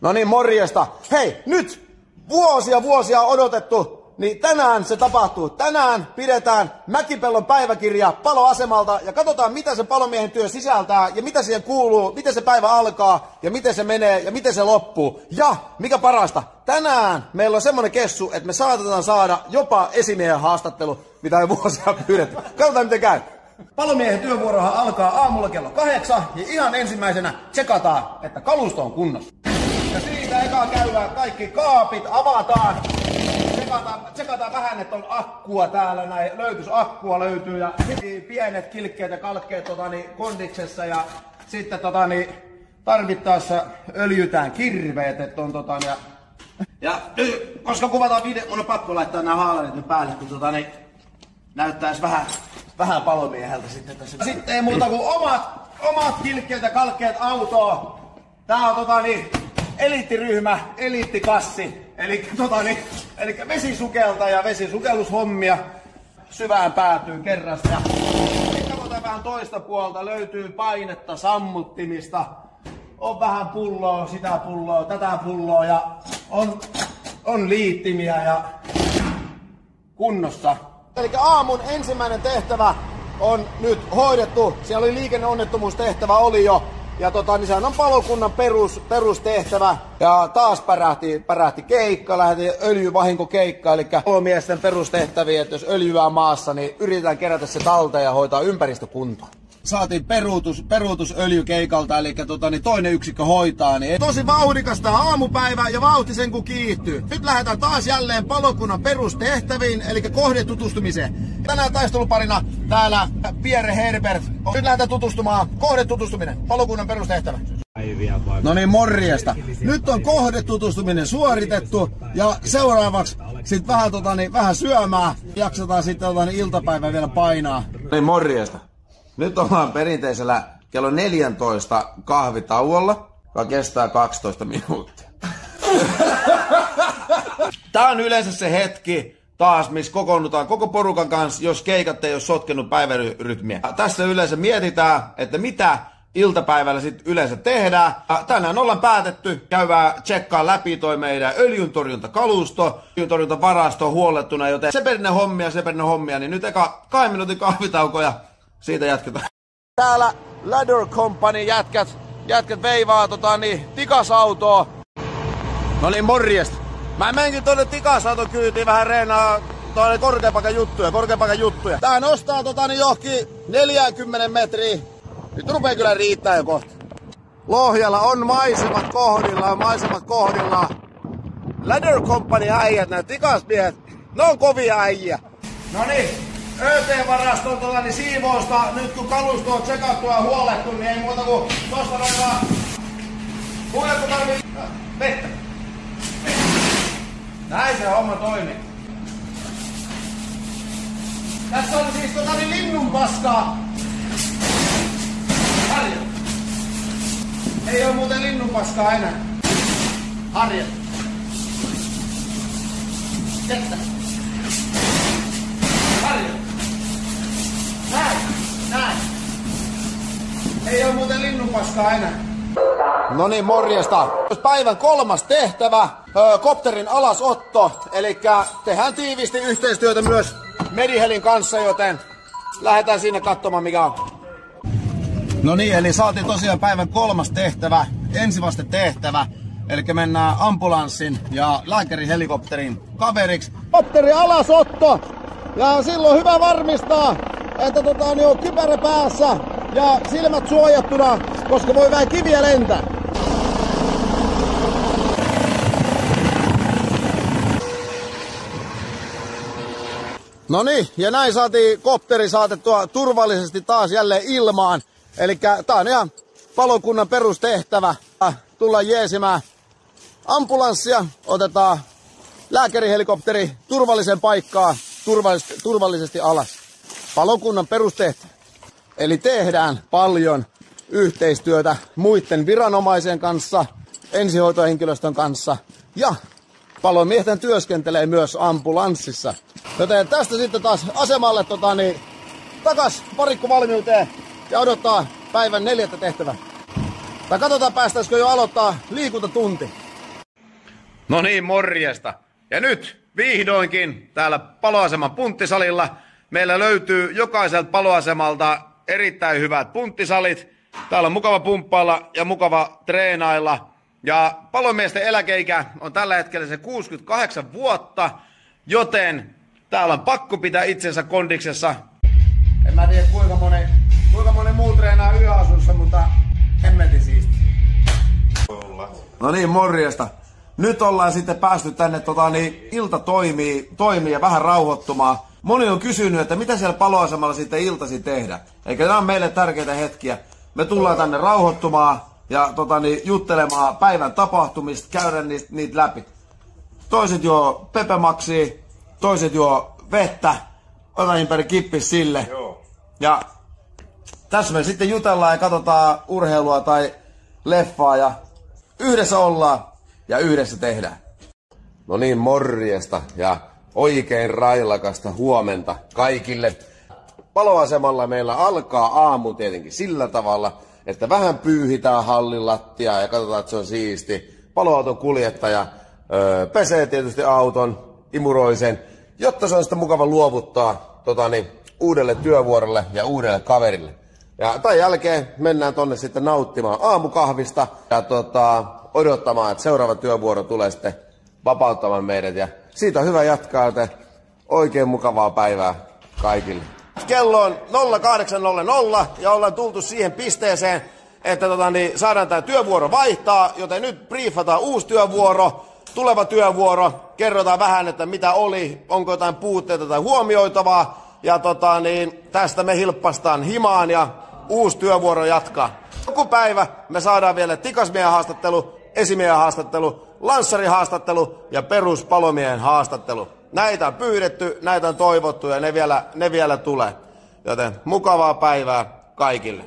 No niin, morjesta. Hei, nyt vuosia odotettu, niin tänään se tapahtuu. Tänään pidetään Mäkipellon päiväkirja paloasemalta ja katsotaan, mitä se palomiehen työ sisältää ja mitä siihen kuuluu, miten se päivä alkaa ja miten se menee ja miten se loppuu. Ja mikä parasta, tänään meillä on semmonen kessu, että me saatetaan saada jopa esimiehen haastattelu, mitä ei vuosia pyydetty. Katsotaan, miten käy. Palomiehen työvuorohan alkaa aamulla kello 8 ja ihan ensimmäisenä tsekataan, että kalusto on kunnossa. Ja siitä eka käydään kaikki kaapit, avataan. Tsekataan vähän, että on akkua täällä, näin akkua löytyy ja pienet kilkkeet ja kalkkeet kondiksessa ja sitten tarvittaessa öljytään kirveet, että on ja nyt, koska kuvataan video, mun on pakko laittaa nämä haalarit nyt päälle, kun näyttäisi vähän palomieheltä sitten tässä. Sitten ei muuta kuin omat kilkkeet ja kalkkeet autoon. Tää on eliittiryhmä, eliittikassi. Eli vesisukelta ja vesisukellushommia syvään päätyyn kerrasta. Ja sitten katsotaan vähän toista puolta, löytyy painetta, sammuttimista. On vähän pulloa, sitä pulloa, tätä pulloa ja on liittimiä ja kunnossa. Eli aamun ensimmäinen tehtävä on nyt hoidettu. Siellä oli liikenneonnettomuustehtävä oli jo. Ja sehän on palokunnan perustehtävä. Ja taas pärähti keikka, lähti öljyvahinkokeikka. Eli palomiesten perustehtäviä, että jos öljyä on maassa, niin yritetään kerätä se talteen ja hoitaa ympäristökuntoon. Saatiin peruutus öljykeikalta, eli toinen yksikkö hoitaa. Niin tosi vauhdikas tää aamupäivä ja vauhti sen kun kiihtyy. Nyt lähdetään taas jälleen palokunnan perustehtäviin, eli kohdetutustumiseen. Tänään taisteluparina täällä Pierre Herbert. Nyt lähdetään tutustumaan. Kohdetutustuminen, palokunnan perustehtävä. No niin, morjesta. Nyt on kohdetutustuminen suoritettu ja seuraavaksi sit vähän syömään. Jaksetaan sitten iltapäivän vielä painaa. Niin, morjesta. Nyt ollaan perinteisellä kello 14 kahvitauolla, joka kestää 12 minuuttia. Tää on yleensä se hetki taas, missä kokoonnutaan koko porukan kanssa, jos keikat ei ole sotkenut päivärytmiä. Tässä yleensä mietitään, että mitä iltapäivällä sitten yleensä tehdään. Tänään ollaan päätetty käydään tsekkaa läpi toi meidän öljyntorjuntakalusto, öljyntorjuntavarasto on huollettuna, joten seperinen hommia, niin nyt eka 2 minuutin kahvitauko ja siitä jatketaan. Täällä Ladder Company jätkät veivaa tikasautoa. No niin, morjesta. Mä menkin tuonne tikasauton kyytiin vähän reenaa korkeapaikan juttuja. Tää nostaa johonkin 40 metriä. Nyt rupee kyllä riittää jo kohta. Lohjalla on maisemat kohdillaan. Ladder Company äijät, nää tikasmiehet, ne on kovia äijä. No niin. ÖT-varaston siivousta, nyt kun kalusto on tsekattu ja huolettu, niin ei muuta kuin tosta noin vaan. Kuuletko tarvii vettä? Näin se homma toimii. Tässä on siis linnun paskaa. Harja. Ei oo muuten linnun paskaa enää. Harja. Vettä. Harja. Näin. Ei oo muuten linnunpaskaa enää. No niin, morjesta. Päivän 3. tehtävä, kopterin alasotto. Elikkä tehdään tiiviisti yhteistyötä myös Medihelin kanssa, joten lähdetään sinne katsomaan mikä on. No niin, eli saatiin tosiaan päivän 3. tehtävä, ensivastetehtävä. Elikkä mennään ambulanssin ja lääkärihelikopterin kaveriksi. Kopterin alasotto! Ja silloin hyvä varmistaa, että on kypärä päässä ja silmät suojattuna, koska voi vähän kiviä lentää. No niin, ja näin saatiin kopteri saatettua turvallisesti taas jälleen ilmaan. Elikkä tää on ihan palokunnan perustehtävä. Tullaan jeesimään ambulanssia, otetaan lääkärihelikopteri turvalliseen paikkaan. Turvallisesti alas. Palokunnan perustehtävä. Eli tehdään paljon yhteistyötä muiden viranomaisen kanssa, ensihoitohenkilöstön kanssa ja palomiesten työskentelee myös ambulanssissa. Joten tästä sitten taas asemalle takas varikkovalmiuteen ja odottaa päivän 4. tehtävää. Tai katsotaan päästäisikö jo aloittaa liikuntatunti. No niin, morjesta. Ja nyt vihdoinkin täällä paloaseman punttisalilla meillä löytyy jokaiselta paloasemalta erittäin hyvät punttisalit. Täällä on mukava pumppailla ja mukava treenailla. Ja palomiesten eläkeikä on tällä hetkellä se 68 vuotta, joten täällä on pakko pitää itsensä kondiksessa. En mä tiedä kuinka moni muu treenaa yöasussa, mutta hemmetin siisti. No niin, morjesta. Nyt ollaan sitten päästy tänne, ilta toimii ja vähän rauhoittumaan. Moni on kysynyt, että mitä siellä paloasemalla sitten iltasi tehdä. Eikä nämä on meille tärkeitä hetkiä. Me tullaan tänne rauhoittumaan ja juttelemaan päivän tapahtumista, käydä niitä läpi. Toiset juo Pepemaksia, toiset juo vettä. Otan ympäri kippis sille. Joo. Ja tässä me sitten jutellaan ja katsotaan urheilua tai leffaa ja yhdessä ollaan ja yhdessä tehdään. No niin, morjesta ja oikein railakasta huomenta kaikille. Paloasemalla meillä alkaa aamu tietenkin sillä tavalla, että vähän pyyhitään hallin lattiaa ja katsotaan, että se on siisti. Paloauton kuljettaja pesee tietysti auton, imuroi sen, jotta se on sitten mukava luovuttaa uudelle työvuorolle ja uudelle kaverille. Ja tämän jälkeen mennään tonne sitten nauttimaan aamukahvista ja odottamaan, että seuraava työvuoro tulee sitten vapauttamaan meidät. Ja siitä on hyvä jatkaa, joten oikein mukavaa päivää kaikille. Kello on 08.00 ja ollaan tultu siihen pisteeseen, että saadaan tämä työvuoro vaihtaa, joten nyt briefataan uusi työvuoro, tuleva työvuoro, kerrotaan vähän, että mitä oli, onko jotain puutteita tai huomioitavaa, ja tästä me hilppastaan himaan ja uusi työvuoro jatkaa. Joku päivä me saadaan vielä tikasmiehen haastattelu, esimiehen haastattelu, lanssarihaastattelu ja peruspalomiehen haastattelu. Näitä on pyydetty, näitä on toivottu ja ne vielä tulee. Joten mukavaa päivää kaikille.